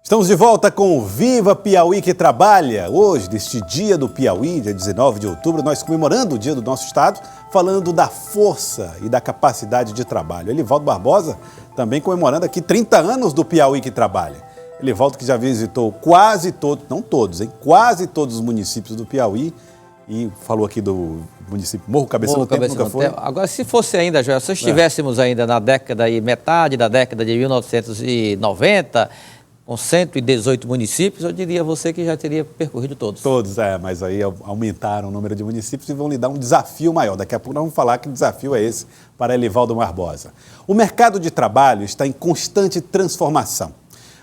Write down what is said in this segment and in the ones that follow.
Estamos de volta com o Viva Piauí que Trabalha. Hoje, neste dia do Piauí, dia 19 de outubro, nós comemorando o dia do nosso estado, falando da força e da capacidade de trabalho. Elivaldo Barbosa também comemorando aqui 30 anos do Piauí que Trabalha. Elivaldo que já visitou quase todos, não todos, hein? Quase todos os municípios do Piauí e falou aqui do município Morro Cabeção do Tempo, nunca foi? Agora, se fosse ainda, Joel, se estivéssemos ainda na década, metade da década de 1990... com 118 municípios, eu diria a você que já teria percorrido todos. Todos, mas aí aumentaram o número de municípios e vão lhe dar um desafio maior. Daqui a pouco nós vamos falar que desafio é esse para Elivaldo Barbosa. O mercado de trabalho está em constante transformação.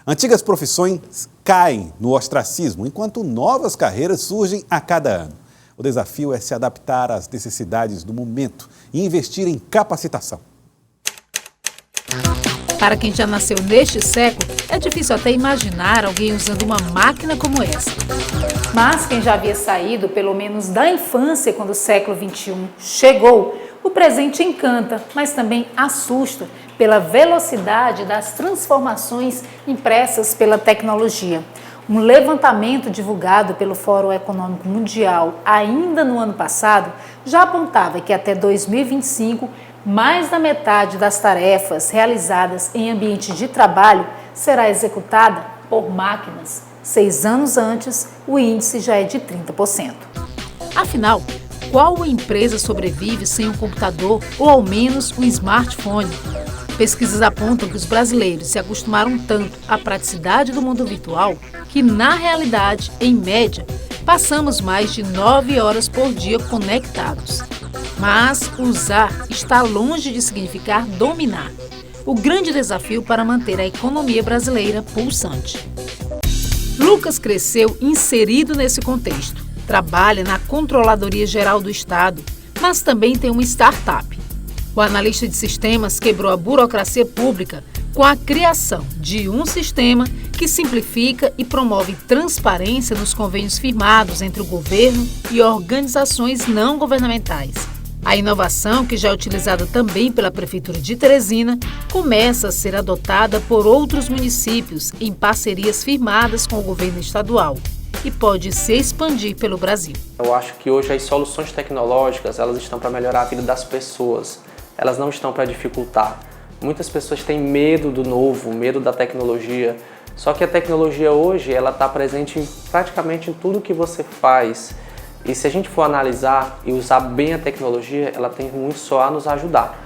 Antigas profissões caem no ostracismo, enquanto novas carreiras surgem a cada ano. O desafio é se adaptar às necessidades do momento e investir em capacitação. Para quem já nasceu neste século, é difícil até imaginar alguém usando uma máquina como essa. Mas quem já havia saído, pelo menos da infância, quando o século XXI chegou, o presente encanta, mas também assusta pela velocidade das transformações impressas pela tecnologia. Um levantamento divulgado pelo Fórum Econômico Mundial ainda no ano passado já apontava que até 2025, mais da metade das tarefas realizadas em ambiente de trabalho será executada por máquinas. 6 anos antes, o índice já é de 30%. Afinal, qual empresa sobrevive sem um computador ou ao menos um smartphone? Pesquisas apontam que os brasileiros se acostumaram tanto à praticidade do mundo virtual que, na realidade, em média, passamos mais de 9 horas por dia conectados. Mas usar está longe de significar dominar. O grande desafio para manter a economia brasileira pulsante. Lucas cresceu inserido nesse contexto. Trabalha na Controladoria Geral do Estado, mas também tem uma startup. O analista de sistemas quebrou a burocracia pública com a criação de um sistema que simplifica e promove transparência nos convênios firmados entre o governo e organizações não governamentais. A inovação, que já é utilizada também pela Prefeitura de Teresina, começa a ser adotada por outros municípios em parcerias firmadas com o governo estadual e pode se expandir pelo Brasil. Eu acho que hoje as soluções tecnológicas elas estão para melhorar a vida das pessoas, elas não estão para dificultar. Muitas pessoas têm medo do novo, medo da tecnologia, só que a tecnologia hoje ela está presente praticamente em tudo que você faz. E se a gente for analisar e usar bem a tecnologia, ela tem muito só a nos ajudar.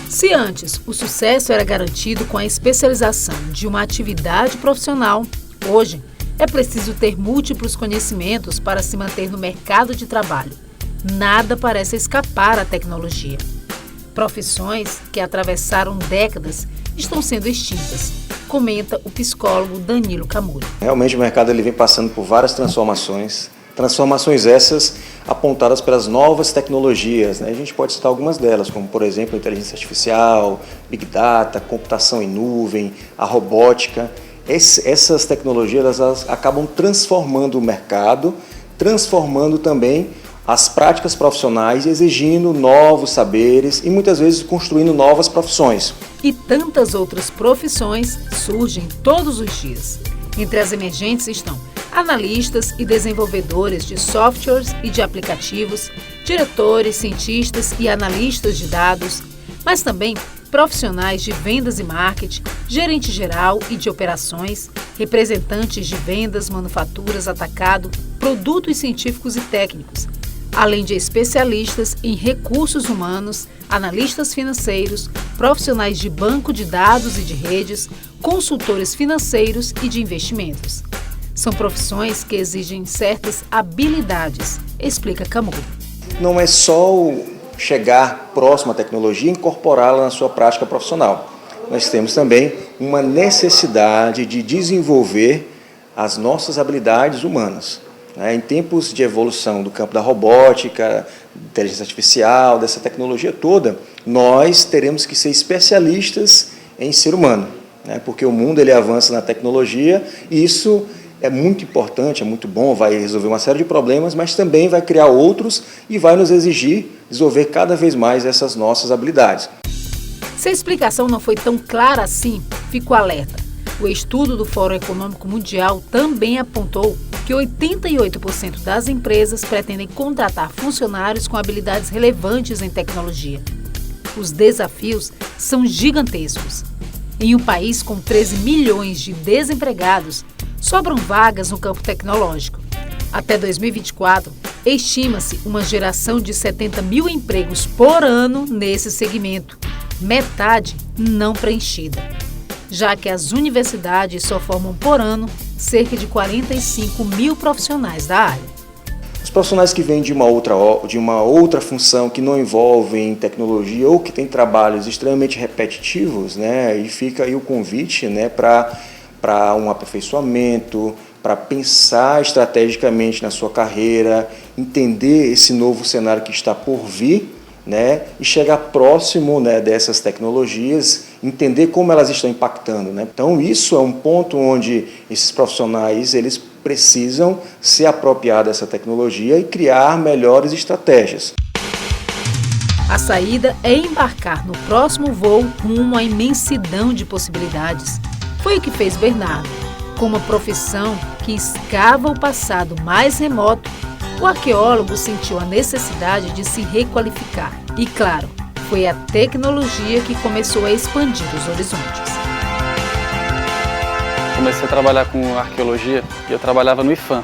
Se antes o sucesso era garantido com a especialização de uma atividade profissional, hoje é preciso ter múltiplos conhecimentos para se manter no mercado de trabalho. Nada parece escapar à tecnologia. Profissões que atravessaram décadas estão sendo extintas, comenta o psicólogo Danilo Camuri. Realmente o mercado ele vem passando por várias transformações essas apontadas pelas novas tecnologias, né? A gente pode citar algumas delas, como por exemplo a inteligência artificial, Big Data, computação em nuvem, a robótica. Essas tecnologias elas acabam transformando o mercado, transformando também as práticas profissionais, exigindo novos saberes e muitas vezes construindo novas profissões. E tantas outras profissões surgem todos os dias. Entre as emergentes estão analistas e desenvolvedores de softwares e de aplicativos, diretores, cientistas e analistas de dados, mas também profissionais de vendas e marketing, gerente geral e de operações, representantes de vendas, manufaturas, atacado, produtos científicos e técnicos, além de especialistas em recursos humanos, analistas financeiros, profissionais de banco de dados e de redes, consultores financeiros e de investimentos. São profissões que exigem certas habilidades, explica Camuri. Não é só chegar próximo à tecnologia e incorporá-la na sua prática profissional. Nós temos também uma necessidade de desenvolver as nossas habilidades humanas. Em tempos de evolução do campo da robótica, inteligência artificial, dessa tecnologia toda, nós teremos que ser especialistas em ser humano, porque o mundo ele avança na tecnologia e isso é muito importante, é muito bom, vai resolver uma série de problemas, mas também vai criar outros e vai nos exigir desenvolver cada vez mais essas nossas habilidades. Se a explicação não foi tão clara assim, fico alerta. O estudo do Fórum Econômico Mundial também apontou que 88% das empresas pretendem contratar funcionários com habilidades relevantes em tecnologia. Os desafios são gigantescos. Em um país com 13 milhões de desempregados, sobram vagas no campo tecnológico. Até 2024, estima-se uma geração de 70 mil empregos por ano nesse segmento, metade não preenchida, já que as universidades só formam por ano cerca de 45 mil profissionais da área. Os profissionais que vêm de uma outra função que não envolvem tecnologia ou que têm trabalhos extremamente repetitivos, né, e fica aí o convite, né, para um aperfeiçoamento, para pensar estrategicamente na sua carreira, entender esse novo cenário que está por vir, né, e chegar próximo, né, dessas tecnologias, entender como elas estão impactando, né? Então isso é um ponto onde esses profissionais eles precisam se apropriar dessa tecnologia e criar melhores estratégias. A saída é embarcar no próximo voo rumo à imensidão de possibilidades. Foi o que fez Bernardo. Com uma profissão que escava o passado mais remoto, o arqueólogo sentiu a necessidade de se requalificar. E, claro, foi a tecnologia que começou a expandir os horizontes. Comecei a trabalhar com arqueologia e eu trabalhava no IPHAN.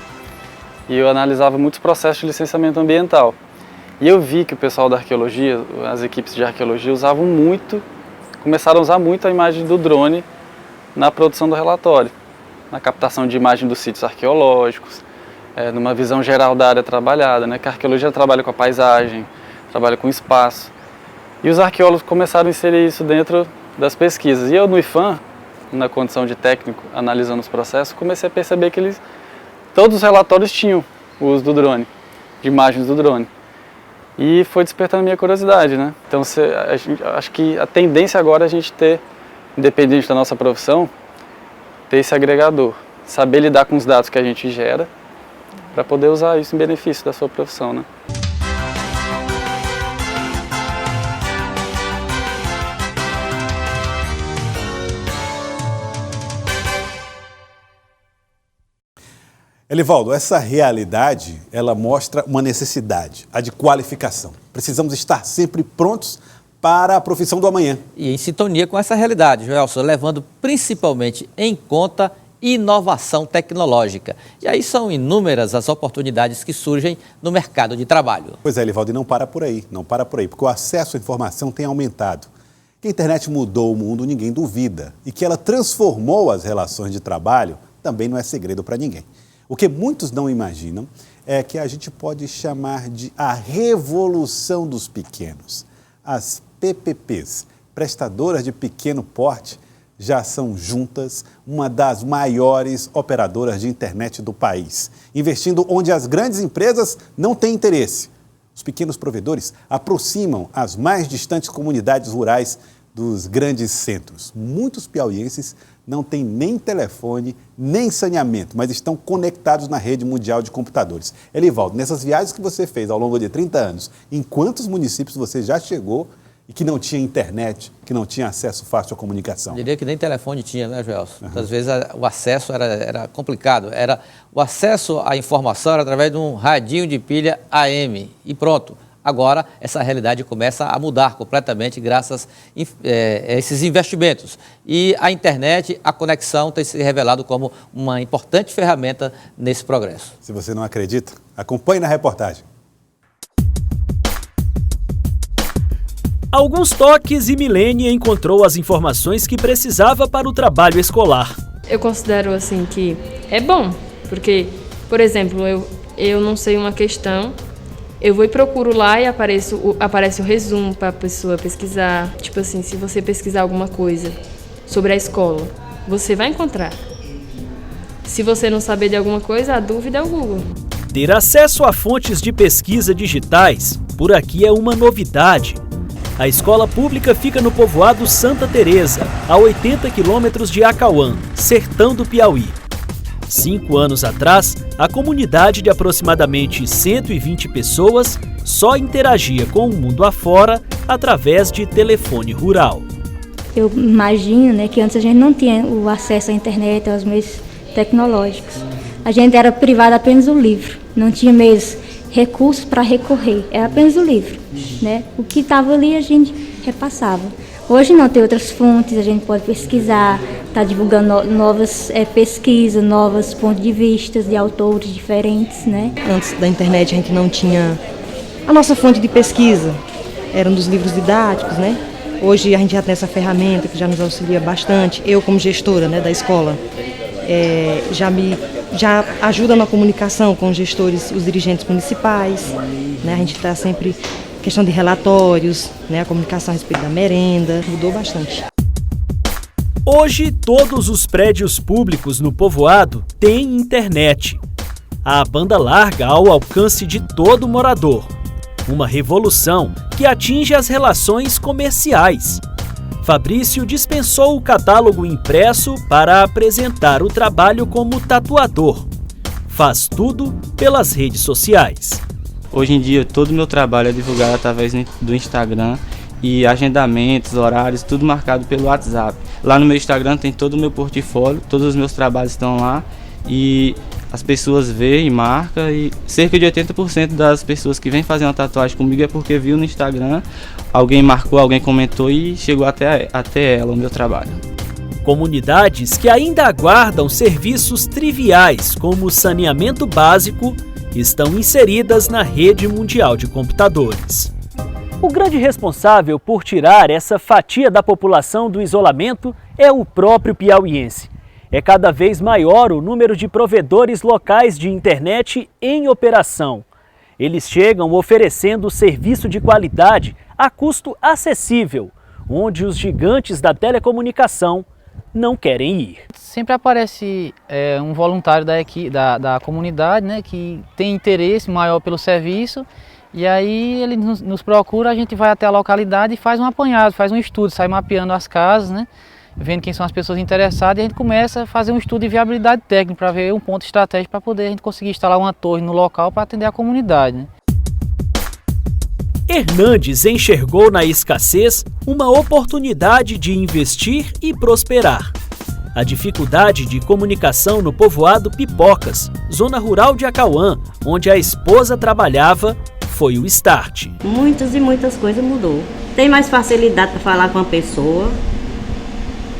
E eu analisava muitos processos de licenciamento ambiental. E eu vi que o pessoal da arqueologia, as equipes de arqueologia, começaram a usar muito a imagem do drone na produção do relatório, na captação de imagem dos sítios arqueológicos, numa visão geral da área trabalhada, né? Que a arqueologia trabalha com a paisagem, trabalha com o espaço. E os arqueólogos começaram a inserir isso dentro das pesquisas. E eu no IPHAN, na condição de técnico, analisando os processos, comecei a perceber que todos os relatórios tinham o uso do drone, de imagens do drone. E foi despertando a minha curiosidade, né? Então acho que a tendência agora é a gente ter, independente da nossa profissão, ter esse agregador, saber lidar com os dados que a gente gera para poder usar isso em benefício da sua profissão, né? Elivaldo, essa realidade, ela mostra uma necessidade, a de qualificação. Precisamos estar sempre prontos para a profissão do amanhã. E em sintonia com essa realidade, Joelson, levando principalmente em conta inovação tecnológica. E aí são inúmeras as oportunidades que surgem no mercado de trabalho. Pois é, Elivaldo, e não para por aí, porque o acesso à informação tem aumentado. Que a internet mudou o mundo, ninguém duvida. E que ela transformou as relações de trabalho, também não é segredo para ninguém. O que muitos não imaginam é que a gente pode chamar de a revolução dos pequenos. As PPPs, prestadoras de pequeno porte, já são juntas uma das maiores operadoras de internet do país, investindo onde as grandes empresas não têm interesse. Os pequenos provedores aproximam as mais distantes comunidades rurais dos grandes centros. Muitos piauienses não têm nem telefone, nem saneamento, mas estão conectados na rede mundial de computadores. Elivaldo, nessas viagens que você fez ao longo de 30 anos, em quantos municípios você já chegou e que não tinha internet, que não tinha acesso fácil à comunicação? Eu diria que nem telefone tinha, né, Joelson? Às vezes o acesso era complicado. O acesso à informação era através de um radinho de pilha AM e pronto. Agora, essa realidade começa a mudar completamente graças a esses investimentos. E a internet, a conexão tem se revelado como uma importante ferramenta nesse progresso. Se você não acredita, acompanhe na reportagem. Alguns toques e Milene encontrou as informações que precisava para o trabalho escolar. Eu considero assim que é bom, porque, por exemplo, eu não sei uma questão, eu vou e procuro lá e aparece o resumo para a pessoa pesquisar. Tipo assim, se você pesquisar alguma coisa sobre a escola, você vai encontrar. Se você não saber de alguma coisa, a dúvida é o Google. Ter acesso a fontes de pesquisa digitais, por aqui é uma novidade. A escola pública fica no povoado Santa Teresa, a 80 quilômetros de Acauã, sertão do Piauí. 5 anos atrás, a comunidade de aproximadamente 120 pessoas só interagia com o mundo afora através de telefone rural. Eu imagino, né, que antes a gente não tinha o acesso à internet, aos meios tecnológicos. A gente era privado apenas do livro, não tinha meios, recursos para recorrer, era apenas o livro, né? O que estava ali a gente repassava. Hoje não, tem outras fontes, a gente pode pesquisar, está divulgando novas pesquisas, novos pontos de vista de autores diferentes, né? Antes da internet a gente não tinha a nossa fonte de pesquisa, eram dos livros didáticos, né? Hoje a gente já tem essa ferramenta que já nos auxilia bastante. Eu, como gestora, né, da escola, já ajuda na comunicação com os gestores, os dirigentes municipais, né? A gente está sempre questão de relatórios, né, a comunicação a respeito da merenda, mudou bastante. Hoje, todos os prédios públicos no povoado têm internet. A banda larga ao alcance de todo morador. Uma revolução que atinge as relações comerciais. Fabrício dispensou o catálogo impresso para apresentar o trabalho como tatuador. Faz tudo pelas redes sociais. Hoje em dia, todo o meu trabalho é divulgado através do Instagram e agendamentos, horários, tudo marcado pelo WhatsApp. Lá no meu Instagram tem todo o meu portfólio, todos os meus trabalhos estão lá e as pessoas veem e marcam. E cerca de 80% das pessoas que vêm fazer uma tatuagem comigo é porque viu no Instagram, alguém marcou, alguém comentou e chegou até ela, o meu trabalho. Comunidades que ainda aguardam serviços triviais como saneamento básico estão inseridas na rede mundial de computadores. O grande responsável por tirar essa fatia da população do isolamento é o próprio piauiense. É cada vez maior o número de provedores locais de internet em operação. Eles chegam oferecendo serviço de qualidade a custo acessível, onde os gigantes da telecomunicação não querem ir. Sempre aparece um voluntário da comunidade, né, que tem interesse maior pelo serviço, e aí ele nos procura, a gente vai até a localidade e faz um apanhado, faz um estudo, sai mapeando as casas, né, vendo quem são as pessoas interessadas, e a gente começa a fazer um estudo de viabilidade técnica para ver um ponto estratégico para poder a gente conseguir instalar uma torre no local para atender a comunidade, né. Hernandes enxergou na escassez uma oportunidade de investir e prosperar. A dificuldade de comunicação no povoado Pipocas, zona rural de Acauã, onde a esposa trabalhava, foi o start. Muitas e muitas coisas mudou. Tem mais facilidade para falar com a pessoa,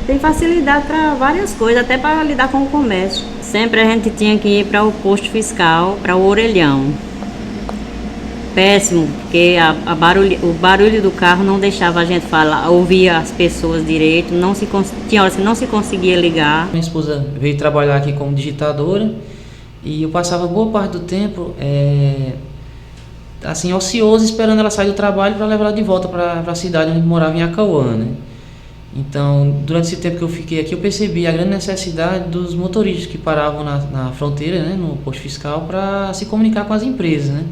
tem facilidade para várias coisas, até para lidar com o comércio. Sempre a gente tinha que ir para o posto fiscal, para o orelhão. Péssimo, porque o barulho do carro não deixava a gente falar, ouvir as pessoas direito, tinha horas que não se conseguia ligar. Minha esposa veio trabalhar aqui como digitadora e eu passava boa parte do tempo assim, ocioso, esperando ela sair do trabalho para levar ela de volta para a cidade onde morava, em Acauã, né? Então, durante esse tempo que eu fiquei aqui, eu percebi a grande necessidade dos motoristas que paravam na fronteira, né, no posto fiscal, para se comunicar com as empresas, né?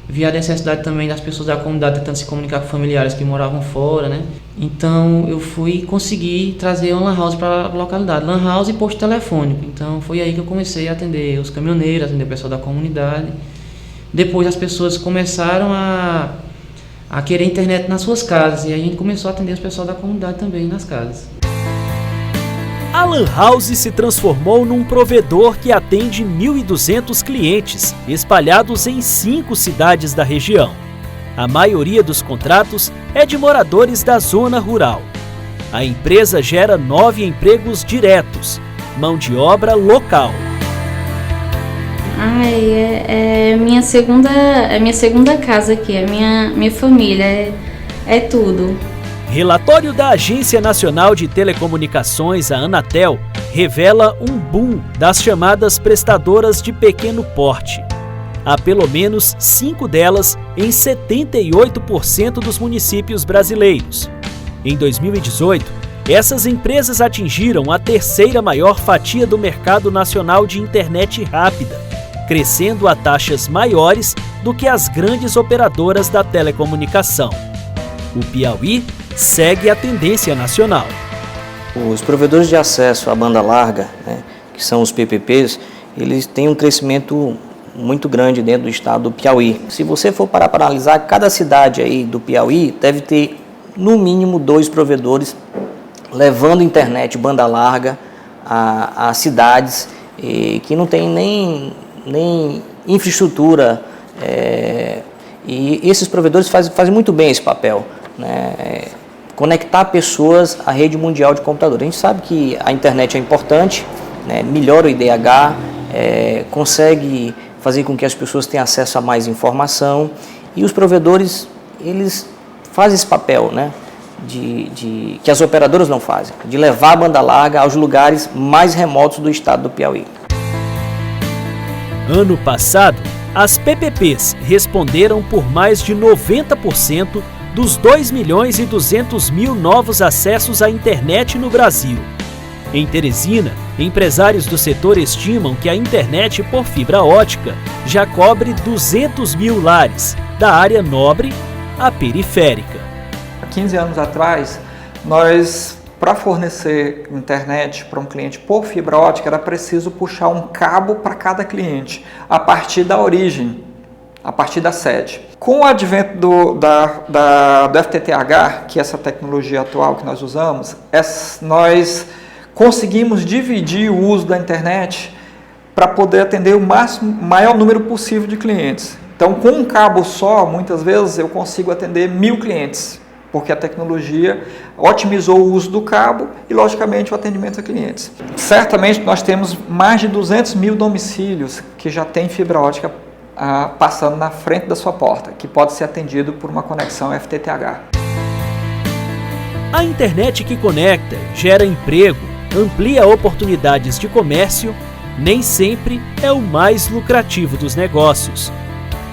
Vi a necessidade também das pessoas da comunidade tentando se comunicar com familiares que moravam fora, né? Então eu fui conseguir trazer uma lan house para a localidade, lan house e posto telefônico. Então foi aí que eu comecei a atender os caminhoneiros, atender o pessoal da comunidade. Depois as pessoas começaram a querer internet nas suas casas e aí a gente começou a atender os pessoal da comunidade também nas casas. A Lan House se transformou num provedor que atende 1.200 clientes, espalhados em 5 cidades da região. A maioria dos contratos é de moradores da zona rural. A empresa gera 9 empregos diretos, mão de obra local. É minha segunda casa aqui, é minha família, é tudo. Relatório da Agência Nacional de Telecomunicações, a Anatel, revela um boom das chamadas prestadoras de pequeno porte. Há pelo menos 5 delas em 78% dos municípios brasileiros. Em 2018, essas empresas atingiram a 3ª maior fatia do mercado nacional de internet rápida, crescendo a taxas maiores do que as grandes operadoras da telecomunicação. O Piauí segue a tendência nacional. Os provedores de acesso à banda larga, né, que são os PPPs, eles têm um crescimento muito grande dentro do estado do Piauí. Se você for parar para analisar, cada cidade aí do Piauí deve ter no mínimo 2 provedores levando internet banda larga a cidades que não tem nem infraestrutura, e esses provedores fazem muito bem esse papel, né? Conectar pessoas à rede mundial de computadores. A gente sabe que a internet é importante, né? Melhora o IDH, consegue fazer com que as pessoas tenham acesso a mais informação, e os provedores, eles fazem esse papel, né? Que as operadoras não fazem, de levar a banda larga aos lugares mais remotos do estado do Piauí. Ano passado, as PPPs responderam por mais de 90% dos 2.200.000 novos acessos à internet no Brasil. Em Teresina, empresários do setor estimam que a internet por fibra ótica já cobre 200.000 lares, da área nobre à periférica. Há 15 anos atrás, para fornecer internet para um cliente por fibra ótica, era preciso puxar um cabo para cada cliente, a partir da origem, a partir da sede. Com o advento do FTTH, que é essa tecnologia atual que nós usamos, nós conseguimos dividir o uso da internet para poder atender o maior número possível de clientes. Então, com um cabo só, muitas vezes eu consigo atender 1.000 clientes, porque a tecnologia otimizou o uso do cabo e, logicamente, o atendimento a clientes. Certamente, nós temos mais de 200.000 domicílios que já têm fibra ótica passando na frente da sua porta, que pode ser atendido por uma conexão FTTH. A internet que conecta, gera emprego, amplia oportunidades de comércio, nem sempre é o mais lucrativo dos negócios.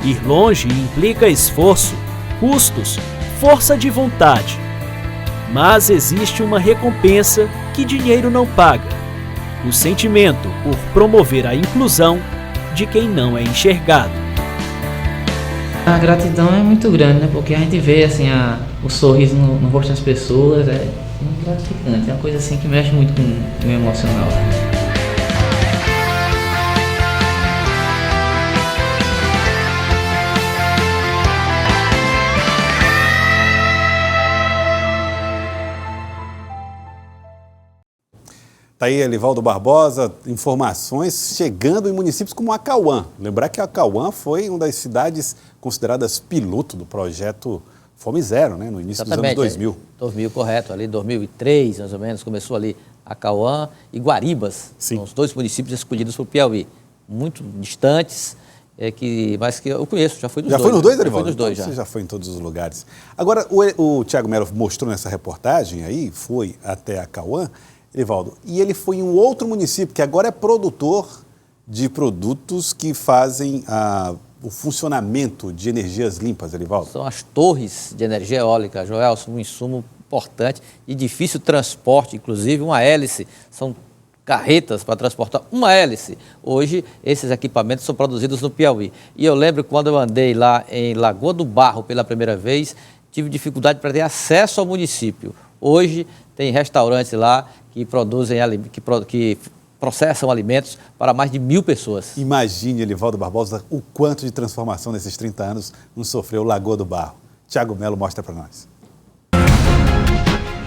Ir longe implica esforço, custos, força de vontade. Mas existe uma recompensa que dinheiro não paga: o sentimento por promover a inclusão de quem não é enxergado. A gratidão é muito grande, né? Porque a gente vê assim, o sorriso no rosto das pessoas, é muito gratificante, é uma coisa assim que mexe muito com o meu emocional. Está aí Elivaldo Barbosa, informações chegando em municípios como Acauã. Lembrar que Acauã foi uma das cidades consideradas piloto do projeto Fome Zero, né, no início dos anos 2000. 2000, correto, ali 2003, mais ou menos, começou ali Acauã e Guaribas, são os dois municípios escolhidos para o Piauí, muito distantes, mas que eu conheço, já fui nos dois. Já foi nos dois, Elivaldo? Já fui nos dois, já. Você já foi em todos os lugares. Agora, o Thiago Melo mostrou nessa reportagem aí, foi até Acauã, Elivaldo, e ele foi em um outro município que agora é produtor de produtos que fazem o funcionamento de energias limpas, Elivaldo. São as torres de energia eólica, Joelson, um insumo importante e difícil transporte, inclusive uma hélice, são carretas para transportar uma hélice. Hoje, esses equipamentos são produzidos no Piauí. E eu lembro quando eu andei lá em Lagoa do Barro pela primeira vez, tive dificuldade para ter acesso ao município. Hoje, tem restaurantes lá que produzem, que processam alimentos para mais de 1.000 pessoas. Imagine, Elivaldo Barbosa, o quanto de transformação nesses 30 anos não sofreu Lagoa do Barro. Thiago Melo mostra para nós.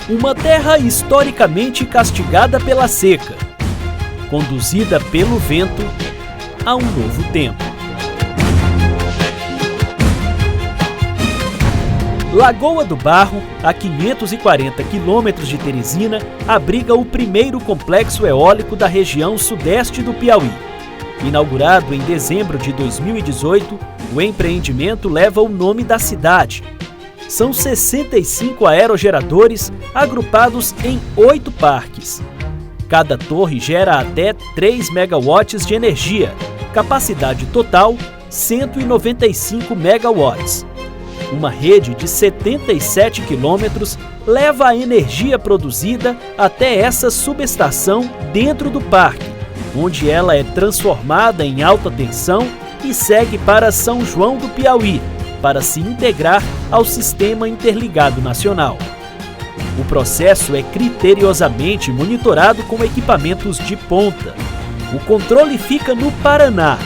Uma terra historicamente castigada pela seca, conduzida pelo vento a um novo tempo. Lagoa do Barro, a 540 quilômetros de Teresina, abriga o primeiro complexo eólico da região sudeste do Piauí. Inaugurado em dezembro de 2018, o empreendimento leva o nome da cidade. São 65 aerogeradores agrupados em 8 parques. Cada torre gera até 3 megawatts de energia, capacidade total 195 megawatts. Uma rede de 77 quilômetros leva a energia produzida até essa subestação dentro do parque, onde ela é transformada em alta tensão e segue para São João do Piauí, para se integrar ao Sistema Interligado Nacional. O processo é criteriosamente monitorado com equipamentos de ponta. O controle fica no Paraná.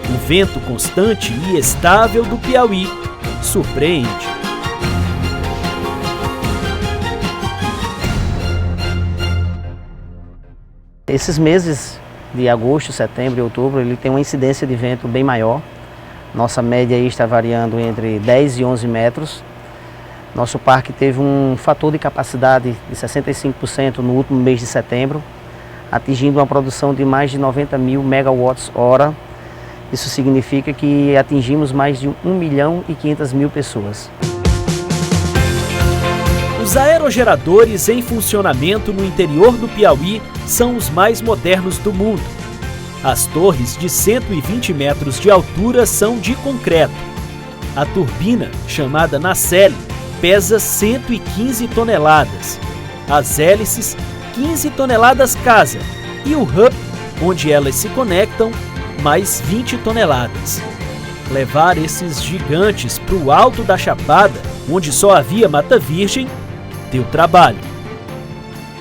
O vento constante e estável do Piauí surpreende. Esses meses de agosto, setembro e outubro, ele tem uma incidência de vento bem maior. Nossa média aí está variando entre 10 e 11 metros. Nosso parque teve um fator de capacidade de 65% no último mês de setembro, atingindo uma produção de mais de 90 mil megawatts-hora. Isso significa que atingimos mais de 1.500.000 pessoas. Os aerogeradores em funcionamento no interior do Piauí são os mais modernos do mundo. As torres de 120 metros de altura são de concreto. A turbina, chamada nacelle, pesa 115 toneladas. As hélices, 15 toneladas cada. E o hub, onde elas se conectam, mais 20 toneladas. Levar esses gigantes para o alto da Chapada, onde só havia mata virgem, deu trabalho.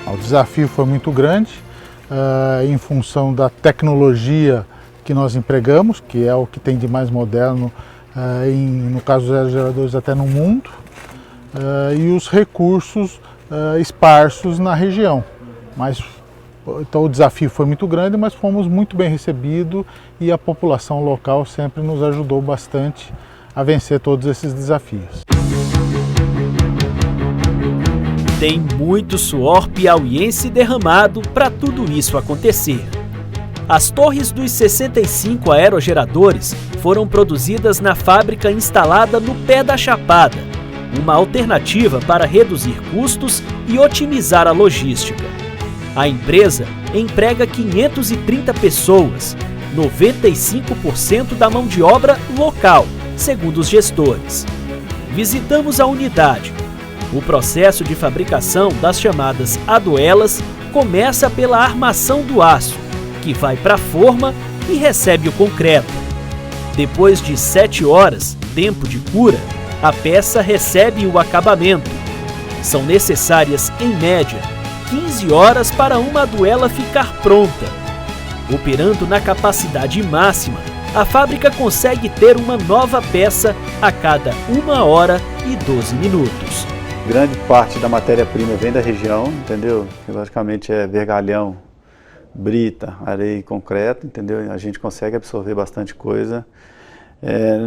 O desafio foi muito grande, em função da tecnologia que nós empregamos, que é o que tem de mais moderno, no caso dos aerogeradores até no mundo, e os recursos esparsos na região. Então o desafio foi muito grande, mas fomos muito bem recebidos e a população local sempre nos ajudou bastante a vencer todos esses desafios. Tem muito suor piauiense derramado para tudo isso acontecer. As torres dos 65 aerogeradores foram produzidas na fábrica instalada no pé da Chapada, uma alternativa para reduzir custos e otimizar a logística. A empresa emprega 530 pessoas, 95% da mão de obra local, segundo os gestores. Visitamos a unidade. O processo de fabricação das chamadas aduelas começa pela armação do aço, que vai para a forma e recebe o concreto. Depois de 7 horas, tempo de cura, a peça recebe o acabamento. São necessárias, em média, 15 horas para uma aduela ficar pronta. Operando na capacidade máxima, a fábrica consegue ter uma nova peça a cada 1 hora e 12 minutos. Grande parte da matéria-prima vem da região, entendeu? Que logicamente é vergalhão, brita, areia e concreto, entendeu? A gente consegue absorver bastante coisa.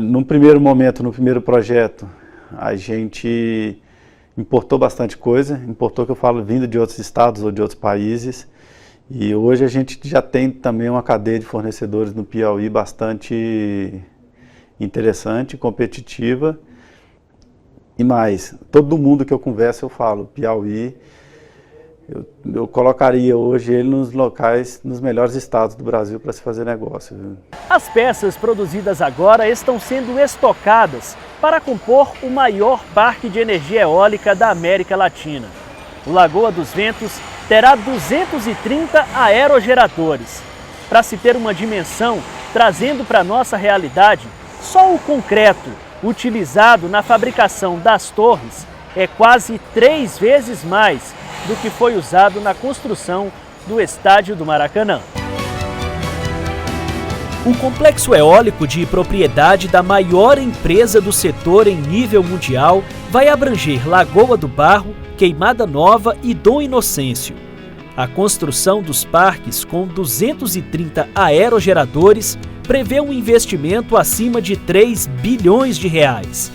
Num primeiro momento, no primeiro projeto, a gente importou bastante coisa, importou que eu falo vindo de outros estados ou de outros países, e hoje a gente já tem também uma cadeia de fornecedores no Piauí bastante interessante, competitiva. E mais, todo mundo que eu converso eu falo, Piauí, eu colocaria hoje ele nos locais, nos melhores estados do Brasil para se fazer negócio. Viu? As peças produzidas agora estão sendo estocadas para compor o maior parque de energia eólica da América Latina. O Lagoa dos Ventos terá 230 aerogeradores. Para se ter uma dimensão, trazendo para a nossa realidade, só o concreto utilizado na fabricação das torres é quase 3 vezes mais do que foi usado na construção do estádio do Maracanã. O complexo eólico de propriedade da maior empresa do setor em nível mundial vai abranger Lagoa do Barro, Queimada Nova e Dom Inocêncio. A construção dos parques com 230 aerogeradores prevê um investimento acima de 3 bilhões de reais.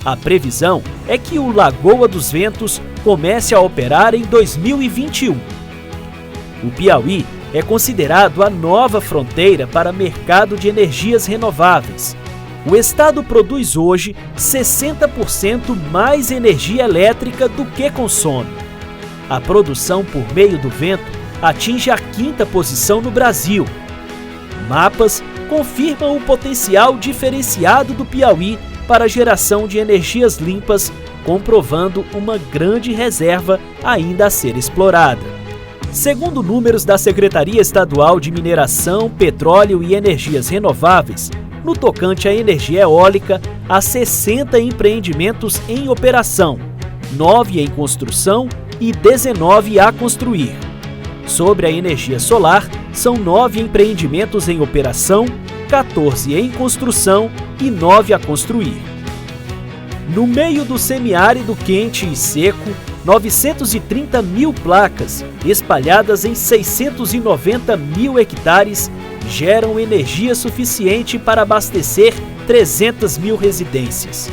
A previsão é que o Lagoa dos Ventos comece a operar em 2021. O Piauí é considerado a nova fronteira para mercado de energias renováveis. O estado produz hoje 60% mais energia elétrica do que consome. A produção por meio do vento atinge a 5ª posição no Brasil. Mapas confirmam o potencial diferenciado do Piauí para a geração de energias limpas, comprovando uma grande reserva ainda a ser explorada. Segundo números da Secretaria Estadual de Mineração, Petróleo e Energias Renováveis, no tocante à energia eólica, há 60 empreendimentos em operação, 9 em construção e 19 a construir. Sobre a energia solar, são 9 empreendimentos em operação, 14 em construção e 9 a construir. No meio do semiárido quente e seco, 930 mil placas, espalhadas em 690 mil hectares, geram energia suficiente para abastecer 300 mil residências.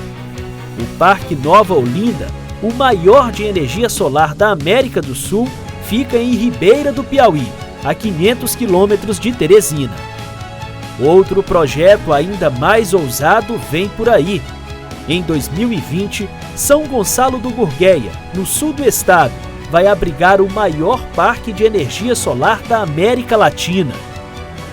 O Parque Nova Olinda, o maior de energia solar da América do Sul, fica em Ribeira do Piauí, a 500 quilômetros de Teresina. Outro projeto ainda mais ousado vem por aí. Em 2020, São Gonçalo do Gurgueia, no sul do estado, vai abrigar o maior parque de energia solar da América Latina.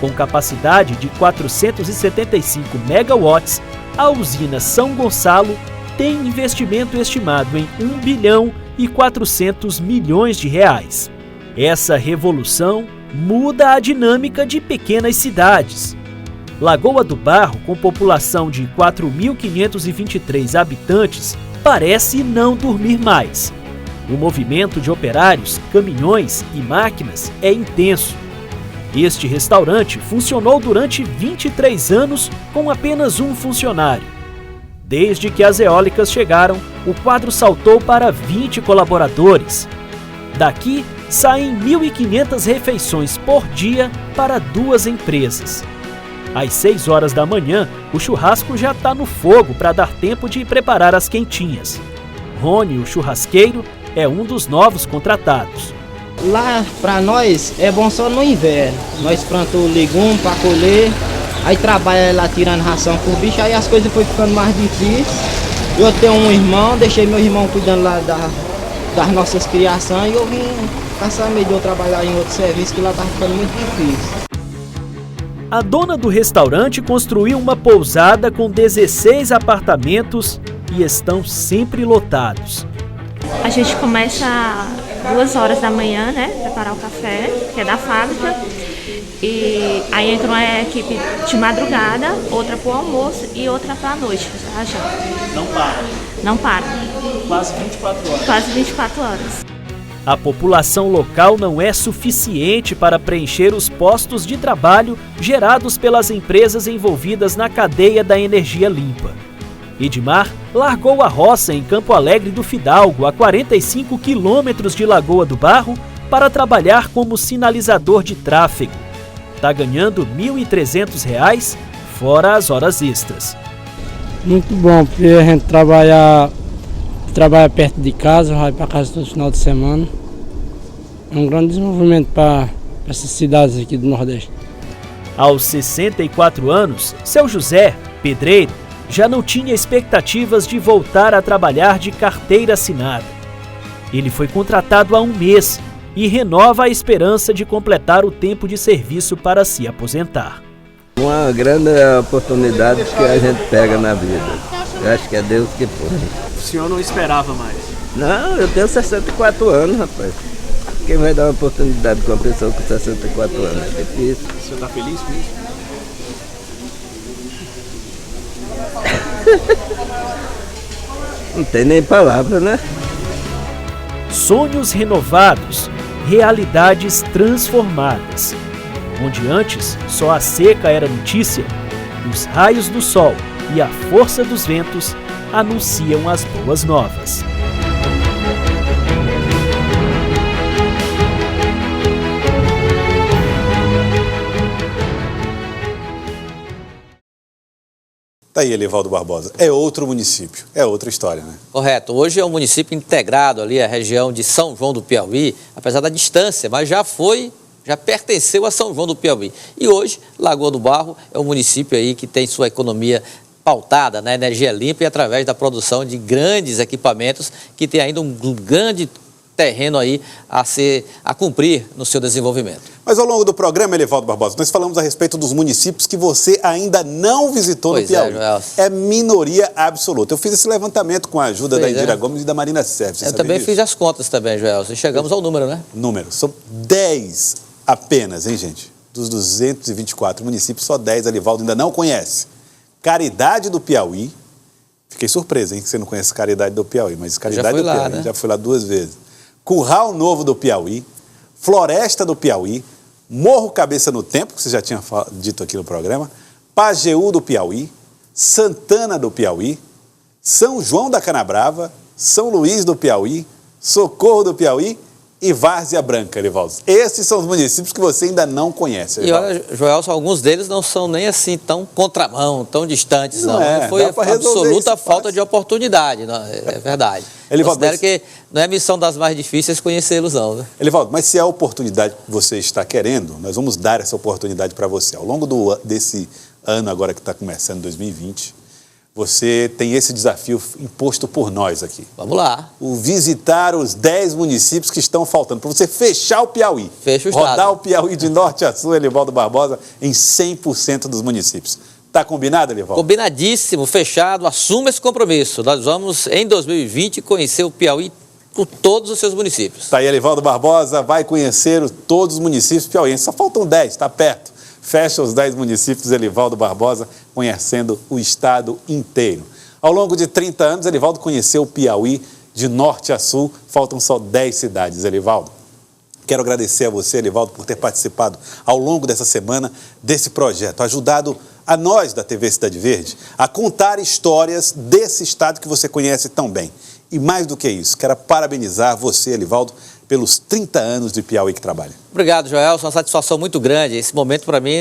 Com capacidade de 475 megawatts, a usina São Gonçalo tem investimento estimado em 1 bilhão e 400 milhões de reais. Essa revolução muda a dinâmica de pequenas cidades. Lagoa do Barro, com população de 4.523 habitantes, parece não dormir mais. O movimento de operários, caminhões e máquinas é intenso. Este restaurante funcionou durante 23 anos com apenas um funcionário. Desde que as eólicas chegaram, o quadro saltou para 20 colaboradores. Daqui saem 1.500 refeições por dia para 2 empresas. Às 6 horas da manhã, o churrasco já está no fogo para dar tempo de preparar as quentinhas. Rony, o churrasqueiro, é um dos novos contratados. Lá, para nós, é bom só no inverno. Nós plantamos legumes para colher, aí trabalha lá tirando ração por bicho, aí as coisas foram ficando mais difíceis. Eu tenho um irmão, deixei meu irmão cuidando lá das nossas criações e eu vim caçar meio de eu trabalhar em outro serviço que lá estava ficando muito difícil. A dona do restaurante construiu uma pousada com 16 apartamentos e estão sempre lotados. A gente começa às 2 horas da manhã, né, preparar o café, que é da fábrica, e aí entra uma equipe de madrugada, outra para o almoço e outra para a noite, tá, já? Não para? Não para. Quase 24 horas. Quase 24 horas. A população local não é suficiente para preencher os postos de trabalho gerados pelas empresas envolvidas na cadeia da energia limpa. Edmar largou a roça em Campo Alegre do Fidalgo, a 45 quilômetros de Lagoa do Barro, para trabalhar como sinalizador de tráfego. Está ganhando R$ 1.300, fora as horas extras. Muito bom, porque a gente trabalha perto de casa, vai para casa todo final de semana. É um grande desenvolvimento para essas cidades aqui do Nordeste. Aos 64 anos, seu José, pedreiro, já não tinha expectativas de voltar a trabalhar de carteira assinada. Ele foi contratado há 1 mês e renova a esperança de completar o tempo de serviço para se aposentar. Uma grande oportunidade que a gente pega na vida. Eu acho que é Deus que põe. O senhor não esperava mais? Não, eu tenho 64 anos, rapaz. Quem vai dar uma oportunidade com uma pessoa com 64 anos? É difícil. O senhor está feliz com isso? Não tem nem palavra, né? Sonhos renovados, realidades transformadas. Onde antes só a seca era notícia, os raios do sol e a força dos ventos anunciam as boas novas. Tá aí, Elivaldo Barbosa. É outro município, é outra história, né? Correto. Hoje é um município integrado ali, a região de São João do Piauí, apesar da distância, mas já pertenceu a São João do Piauí. E hoje, Lagoa do Barro é um município aí que tem sua economia pautada na energia limpa e através da produção de grandes equipamentos que tem ainda um grande terreno aí a cumprir no seu desenvolvimento. Mas ao longo do programa, Elivaldo Barbosa, nós falamos a respeito dos municípios que você ainda não visitou no Piauí. É minoria absoluta. Eu fiz esse levantamento com a ajuda da Indira Gomes e da Marina Serves. Eu também fiz as contas também, Joelson, e chegamos ao número, né? Número. São 10 apenas, hein, gente? Dos 224 municípios, só 10 Elivaldo ainda não conhece. Caridade do Piauí. Fiquei surpreso, hein, que você não conhece Caridade do Piauí, mas Caridade do Piauí, né? Já fui lá 2 vezes. Curral Novo do Piauí, Floresta do Piauí, Morro Cabeça no Tempo, que você já tinha dito aqui no programa, Pajeú do Piauí, Santana do Piauí, São João da Canabrava, São Luís do Piauí, Socorro do Piauí e Várzea Branca, Elivaldo. Esses são os municípios que você ainda não conhece, Elivaldo. Elivaldo. E olha, Joelson, alguns deles não são nem assim tão contramão, tão distantes, não. Foi absoluta falta de oportunidade, não, é verdade. Elivaldo, considero que não é a missão das mais difíceis conhecê-los, não. Né? Elivaldo, mas se é a oportunidade que você está querendo, nós vamos dar essa oportunidade para você. Ao longo desse ano agora que está começando, 2020, você tem esse desafio imposto por nós aqui. Vamos lá. O visitar os 10 municípios que estão faltando, para você fechar o Piauí. Fecha o estado. Rodar o Piauí de norte a sul, Elivaldo Barbosa, em 100% dos municípios. Tá combinado, Elivaldo? Combinadíssimo, fechado, assuma esse compromisso. Nós vamos, em 2020, conhecer o Piauí por todos os seus municípios. Tá aí, Elivaldo Barbosa, vai conhecer todos os municípios piauienses. Só faltam 10, está perto. Fecha os 10 municípios, Elivaldo Barbosa, conhecendo o estado inteiro. Ao longo de 30 anos, Elivaldo conheceu o Piauí de norte a sul. Faltam só 10 cidades, Elivaldo. Quero agradecer a você, Elivaldo, por ter participado ao longo dessa semana desse projeto, ajudado a nós da TV Cidade Verde a contar histórias desse estado que você conhece tão bem. E mais do que isso, quero parabenizar você, Elivaldo, pelos 30 anos de Piauí que trabalha. Obrigado, Joelson. Uma satisfação muito grande. Esse momento, para mim,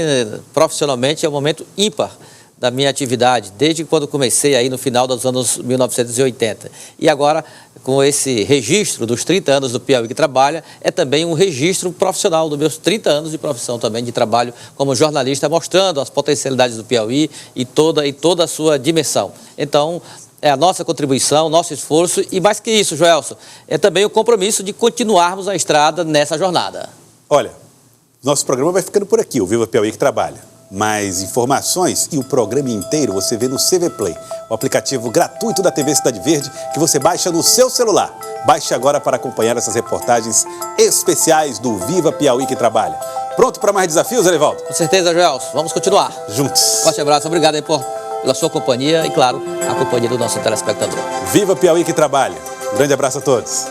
profissionalmente, é um momento ímpar da minha atividade, desde quando comecei aí no final dos anos 1980. E agora, com esse registro dos 30 anos do Piauí que trabalha, é também um registro profissional dos meus 30 anos de profissão também, de trabalho como jornalista, mostrando as potencialidades do Piauí e toda a sua dimensão. Então, é a nossa contribuição, nosso esforço e, mais que isso, Joelson, é também o compromisso de continuarmos a estrada nessa jornada. Olha, nosso programa vai ficando por aqui, o Viva Piauí que trabalha. Mais informações e o programa inteiro você vê no CV Play, o aplicativo gratuito da TV Cidade Verde que você baixa no seu celular. Baixe agora para acompanhar essas reportagens especiais do Viva Piauí que trabalha. Pronto para mais desafios, Elivaldo? Com certeza, Joelson. Vamos continuar. Juntos. Forte abraço. Obrigado aí pela sua companhia e, claro, a companhia do nosso telespectador. Viva Piauí que trabalha. Um grande abraço a todos.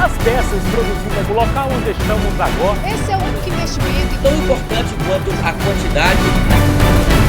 As peças produzidas no local onde estamos agora. Esse é o único investimento tão importante quanto a quantidade.